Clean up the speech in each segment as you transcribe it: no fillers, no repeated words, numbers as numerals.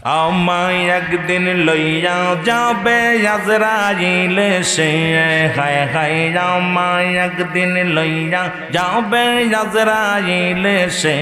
আমায় একদিন লইয়া যাবে আজরাইল সে, হায় হায় আমায় একদিন লইয়া যাবে আজরাইল সে,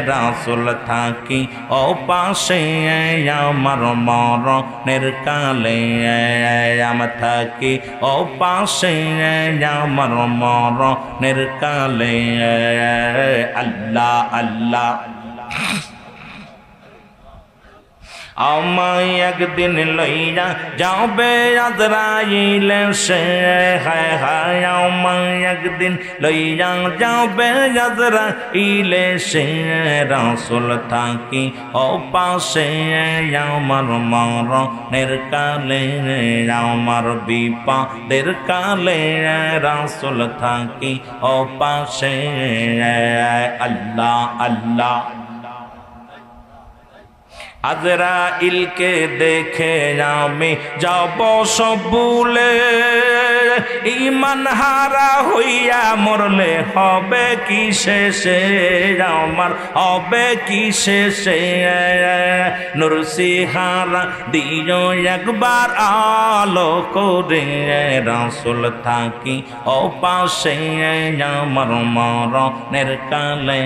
রাসূল থাকি ও পাশে আমার মরণের কালে, আমি থাকি ও পাশে আমার মরণের কালে। আল্লাহ আল্লাহ আমায় একদিন লইয়া যাবে আজরাইল সে, হায় হায় আমায় একদিন লইয়া যাবে আজরাইল সে, রাসূল থাকি ও পাশে আমার মরণের কালে, আমার বিপদের কালে রাসূল থাকি ও পাশে। আল্লাহ আল্লাহ আজরাইলকে দেখে আমি যাব সব ভুলে, ঈমান হারা হইয়া মরলে হবে কি শেষে, আমার হবে কি শেষে। নরসিহারা দিও একবার আলো করে, রাসূল থাকি ও পাশে আমার মরণের কালে,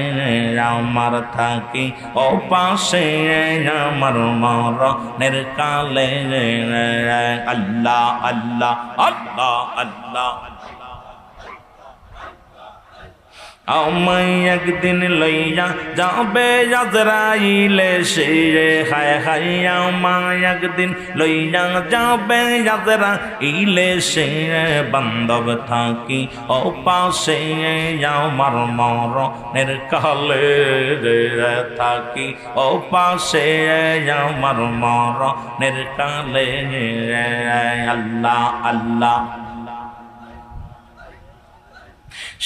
আমার থাকি ও পাশে আমার মরণের কালে। আল্লাহ আল্লাহ আল্লাহ আল্লাহ আমায় একদিন লইয়া যাবে আজরাইল সে, হায় হায় আমায় একদিন লইয়া যাবে আজরাইল সে, বান্ধব থাকি ও পাশে আমার মরণের কালে, থাকি ও পাশে আমার মরণের কালে। আল্লাহ আল্লাহ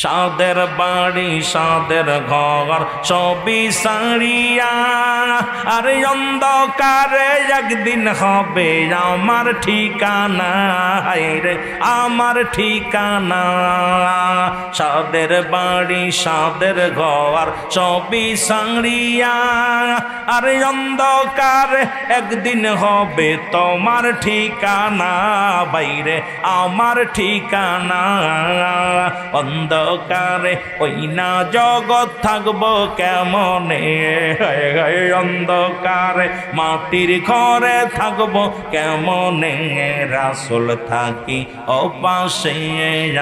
সাদের বাড়ি সাদের ঘর সবই সারিয়া, আর অন্ধকারে একদিন হবে আমার ঠিকানা, রে আমার ঠিকানা। সাদের বাড়ি সাদের ঘর সবই সারিয়া, আর অন্ধকারে একদিন হবে তোমার ঠিকানা, বাইরে আমার ঠিকানা। অন্ধকারে ওই না জগৎ থাকবো কেমনে, অন্ধকারে মাটির ঘরে থাকবো কেমনে, রাসূল থাকি ও পাশে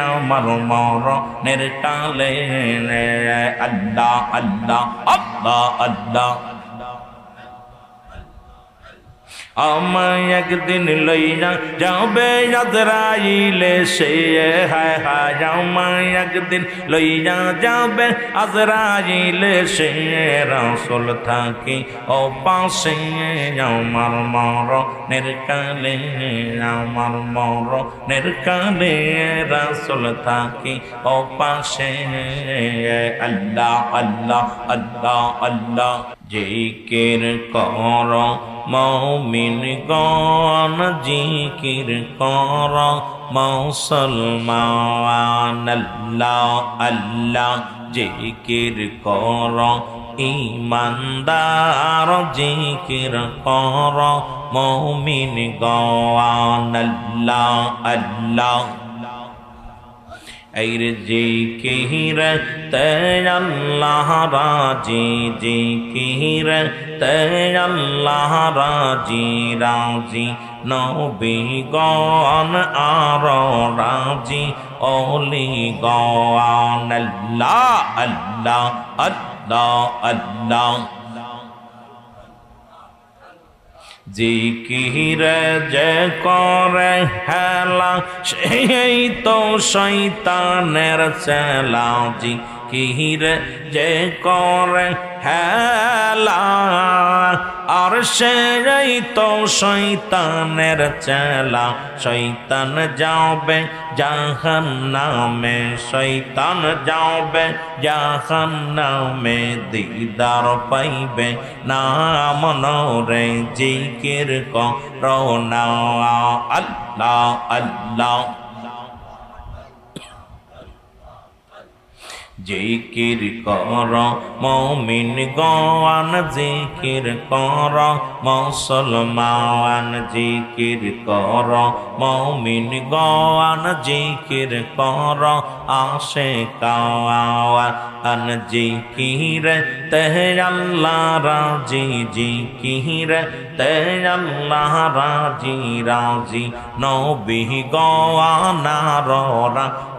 আমার মরণের কালে। আল্লাহ আল্লাহ আল্লাহ আল্লাহ আমায় একদিন লইয়া যাবে আজরাইল সে, হায় হায় আমায় একদিন লইয়া যাবে আজরাইল সে, রাসূল থাকি ও পাশে আমার মরণের কালে, আমার মরণের কালে রাসূল থাকি ও পাশে। আল্লাহ আল্লাহ আল্লাহ আল্লাহ জিকির কর মুমিনগণ, জিকির কর মুসলমান, আল্লাহ আল্লাহ জিকির কর ঈমানদার, জিকির কর মুমিনগণ, আল্লাহ আল্লাহ ऐर जिकिर ते अल्लाह राजी, जिकिर ते अल्लाह राजी राजी, नबी गण आरो राजी, ओली गण अल्लाह अल्लाह अल्लाह अल्लाह। जिकिर जे करे हेला सेई तो शैतानेर चेला, जिकिर जे करे हेला और सेई तो शैतानेर चेला, शैतान जाबे जहन्नामे, शैतान जाबे जहन्नामे, दीदार पाइबे नाम नौरे, जिकिर करो ना अल्लाह अल्लाह। জিকির কর মুমিন গণ জিকির কর মুসলমান জিকির কর মুমিন গণ জিকির কর আশিকাওয়ান জিকির তে আল্লাহ রাজি জিকির তে আল্লাহ রাজি রাজি নবী গওয়ানার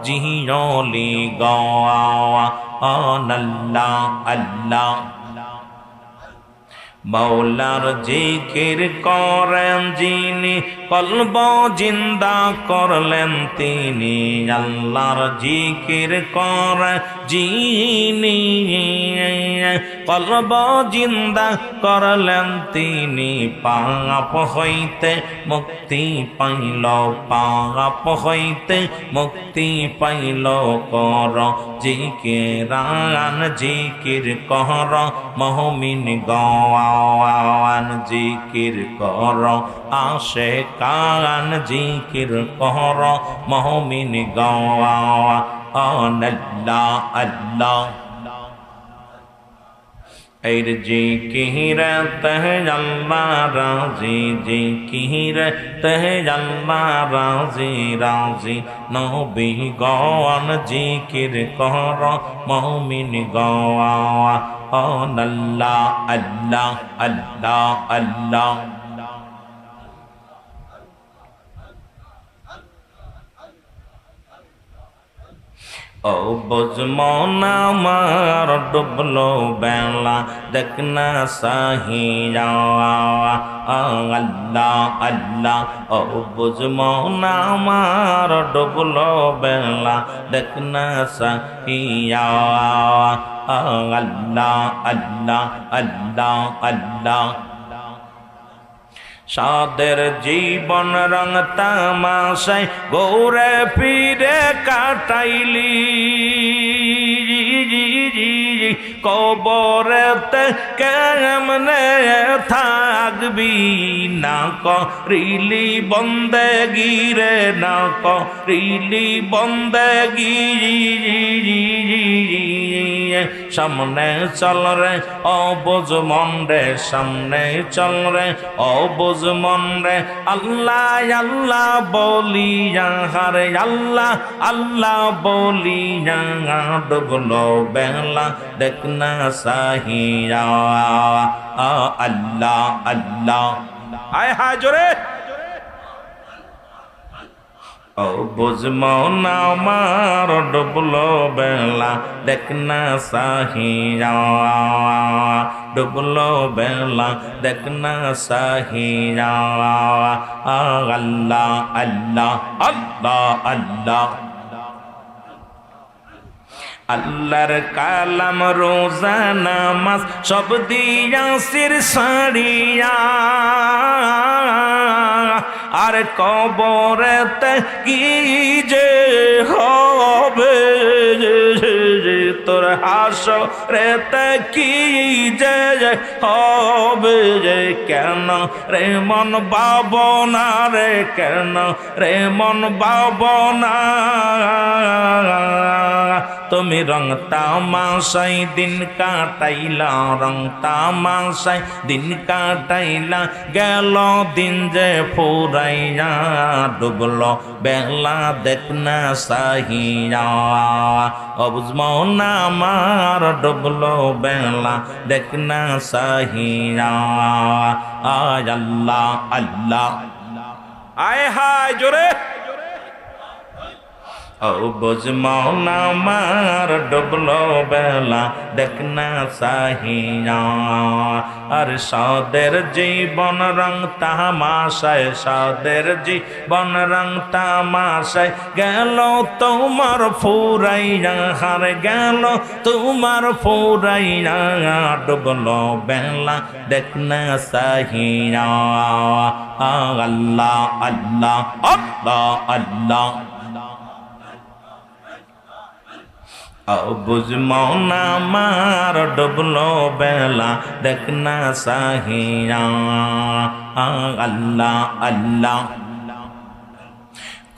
জিয়লি গওয়া আল্লাহ আল্লাহ মৌলার জিকির করেন যিনি কলব জিন্দা করলেন তিনি আল্লাহর জিকির করেন যিনি কলব জিন্দা করলেন তিনি পাপ হইতে মুক্তি পাইল পাপ হইতে মুক্তি পাইল কর জিকিরান জিকির কর মুমিন গওয়ান জিকির কর আশিকান জিকির কর মুমিন গওয়ান আল্লাহ আল্লাহ এর জিকির তহ আল্লাহ রাজি জিকির তহ আল্লাহ রাজি রাজি নবী গওয়ান জিকির কর মুমিন গওয়ান আল্লাহ আল্লাহ আল্লাহ আল্লাহ ও বুঝমন আমার ডুবলো বেলা দেখনা সাহিয়া আল্লাহ আল্লাহ ও বুঝমন আমার ডুবলো বেলা দেখনা সাহিয়া আল্লাহ আল্লাহ আল্লাহ আল্লাহ সাদের জীবন রং তামাশায় গৌরে ফিরে কাটাইলি কবরেতে কেমনে থাকবি না করিলি বন্দেগি রে না করিলি বন্দেগি সামনে চল রে অবুঝ মন রে সামনে চল রে অবুঝ মন রে আল্লাহ আল্লাহ বলি হারে আল্লাহ আল্লাহ বলি ডুবলো বেলা দেখনা সাহিয়া আল্লাহ আল্লাহ আয় হায় জোরে ও বুঝমন আমার ডুবলো বেলা দেখনা সাহিয়া ডুবলো বেলা দেখনা সাহিয়া আল্লাহ আল্লাহ আল্লাহ আল্লাহ আল্লাহর কালাম রোজা নামাজ সব দিয়া সির সারিয়া আর কবরেতে কি যে হবে তোর হাসরেতে কি যে হবে কেন রে মন ভাবনা রে কেন রে মন ভাবনা তুমি রং তামাশাই দিন কাটাইলা রং তামাশাই দিন কাটাইলা গেল দিন যে ফুরাইয়া ডুবলো বেলা দেখনা সাহিয়া অবুঝমন আমার ডুবলো বেলা দেখনা সাহিয়া আয় আল্লাহ আল্লাহ আয় হায় জোরে ও বুঝমন আমার ডুবলো বেলা দেখনা সাহিয়া আর সাদের জীবন রং তামাশায় সাদের জীবন রং তামাশায় গেল তোমার ফুরাইয়া হার গেল তোমার ফুরাইয়া ডুবলো বেলা দেখনা সাহিয়া আল্লাহ আল্লাহ আল্লাহ আল্লাহ বুঝমন আমার ডুবলো বেলা দেখনা সাহিয়া আল্লাহ আল্লাহ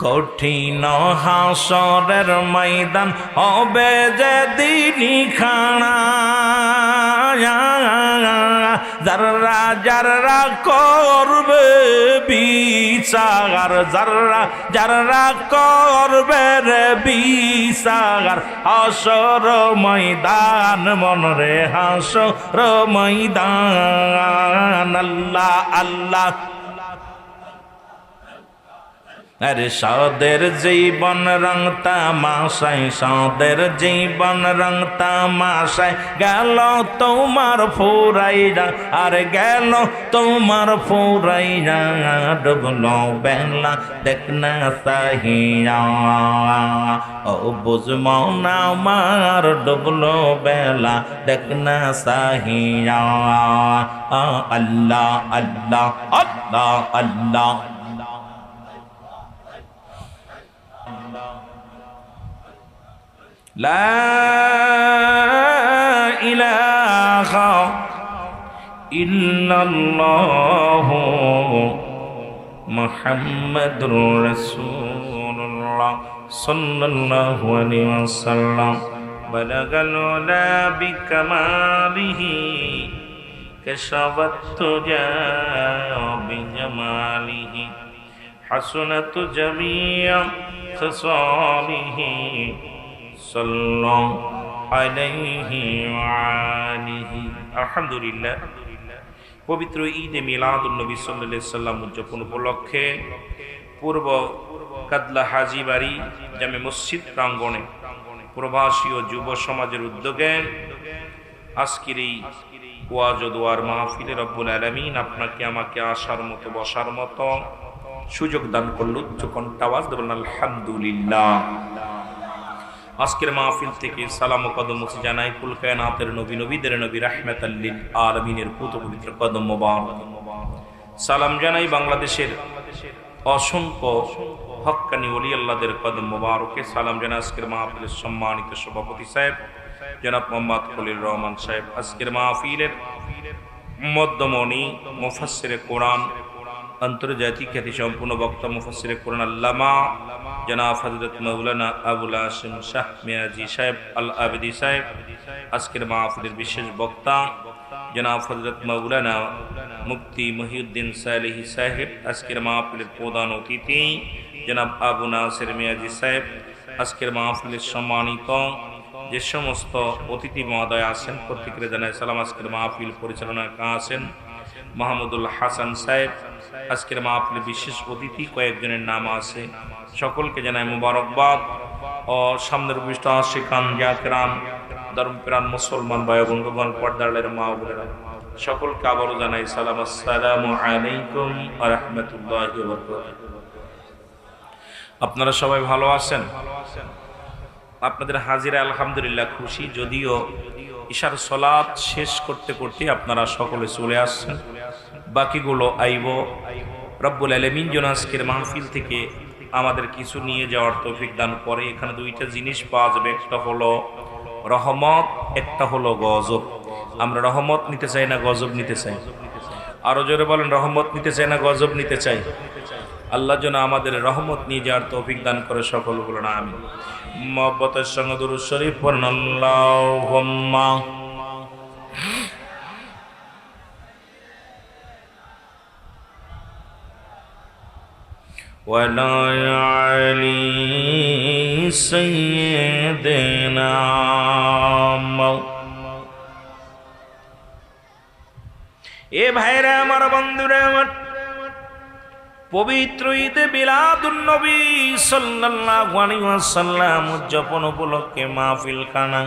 কঠিন হাসরের ময়দান হবে যেদিনই খানা, যারা যারা করবে বিচার, যারা যারা করবে রে বিচার, হাসর ময়দান মনরে হাসর ময়দান। আল্লাহ আল্লাহ আরে সাদের জীবন রং তামাশায়, সাদের জীবন রং তামাশায় গেল তোমার ফুরাইয়া, আর গেল তোমার ফুরাইয়া, ডুবলো বেলা দেখ না সাহিয়া, ও বুঝমো না আমার ডুবলো বেলা দেখ না সাহিয়া। আল্লাহ আল্লাহ আল্লাহ আল্লাহ লা ইলাহা ইল্লাল্লাহু মুহাম্মাদুর রাসূলুল্লাহ সাল্লাল্লাহু আলাইহি ওয়াসাল্লাম। বালাগাল উলা বিকামালিহি কাশাফাত তুজা বিজামালিহি, হাসনাত জামিয়া খিসালিহি সাল্লাল্লাহু আলাইহি ওয়া আলিহি। আলহামদুলিল্লাহ, পবিত্র ঈদে মিলাদুন নবী সাল্লাল্লাহু আলাইহি সাল্লাম উদযাপন উপলক্ষে পূর্ব কাদলা হাজীবাড়ি জামে মসজিদ প্রাঙ্গণে প্রবাসী ও যুব সমাজের উদ্যোগে আজকের এই ওয়াজ ও দোয়ার মাহফিলে রব্বুল আলামিন আপনাকে আমাকে আসার মতো বসার মতো সুযোগ দান করল। উচ্চ কণ্ঠে আওয়াজ দেবেন আলহামদুলিল্লাহ। আজকের মাহফিল থেকে সালাম ও কদম জানাই কুল কায়নাতের নবী, নবীদের নবী, রাহমাতাল লিল আলামিনের পুত পবিত্র কদম মোবারক। সালাম জানাই বাংলাদেশের অসংখ্য হক্কানি ওলি আল্লাহদের কদম মোবারকে। সালাম জানাই আজকের মাহফিলের সম্মানিত সভাপতি সাহেব জনাব মোহাম্মদ খলিল রহমান সাহেব, আজকের মাহফিলের মধ্যমণি মুফাসসিরে কোরআন, আন্তর্জাতিক খ্যাতি সম্পূর্ণ বক্তা মুফাসসিরে কোরআন আল্লামা জনাব হযরত মাওলানা আবুল হাশিম শাহ মিয়াজি সাহেব আল আবেদি সাহেব, আজকের মাহফিলের বিশেষ বক্তা জনাব হযরত মাওলানা মুফতি মহিউদ্দিন সালেহী সাহেব, আজকের মাহফিলের প্রধান অতিথি জনাব আবু নাসির মিয়াজি সাহেব, আজকের মাহফিলের সম্মানিত যে সমস্ত অতিথি মহোদয় আছেন প্রত্যেকের জানাই সালাম। আজকের মাহফিল পরিচালনা আছেন মাহমুদুল হাসান সাহেব, আজকের মাহফিলে বিশেষ অতিথি কয়েকজনের নাম আছে, সকলকে জানাই মুবারকবাদ। ও সামনের উপস্থিত আশিকান জাকিরান ধর্মপ্রাণ মুসলমান ভাই বন্ধুগণ, পর্দারের মা বোনেরা, সকলকে আবারও জানাই সালাম। আসসালামু আলাইকুম ওয়া রাহমাতুল্লাহি ওয়া বারাকাতুহু। আপনারা সবাই ভালো আছেন? আপনাদের হাজিরা আলহামদুলিল্লাহ খুশি, যদিও ইশার সালাত শেষ করতে করতে আপনারা সকলে চলে আসছেন, বাকিগুলো আইব। রব্বুল আলামিন যেন আজকের মাহফিল থেকে আমাদের কিছু নিয়ে যাওয়ার তৌফিক দান করে। এখানে দুইটা জিনিস পাওয়া যাবে, একটা হলো রহমত, একটা হলো গজব। আমরা রহমত নিতে চাই না গজব নিতে চাই? আরো জোরে বলেন, রহমত নিতে চাই না গজব নিতে চাই? আল্লাহ যেন আমাদের রহমত নিয়ে যাওয়ার তৌফিক দান করে, সকল বলেন আমিন। মহব্বতের সঙ্গে দুরূদ শরীফ পড়ুন আল্লাহুম্মা ওয়ালা আলি সাইয়্যিদিনা। এ ভাইরা আমার, বন্ধুরা আমার, পবিত্র ঈদে মিলাদুন নবী সাল্লাল্লাহু আলাইহি ওয়াসাল্লাম উদযাপন উপলক্ষে মাহফিল খানা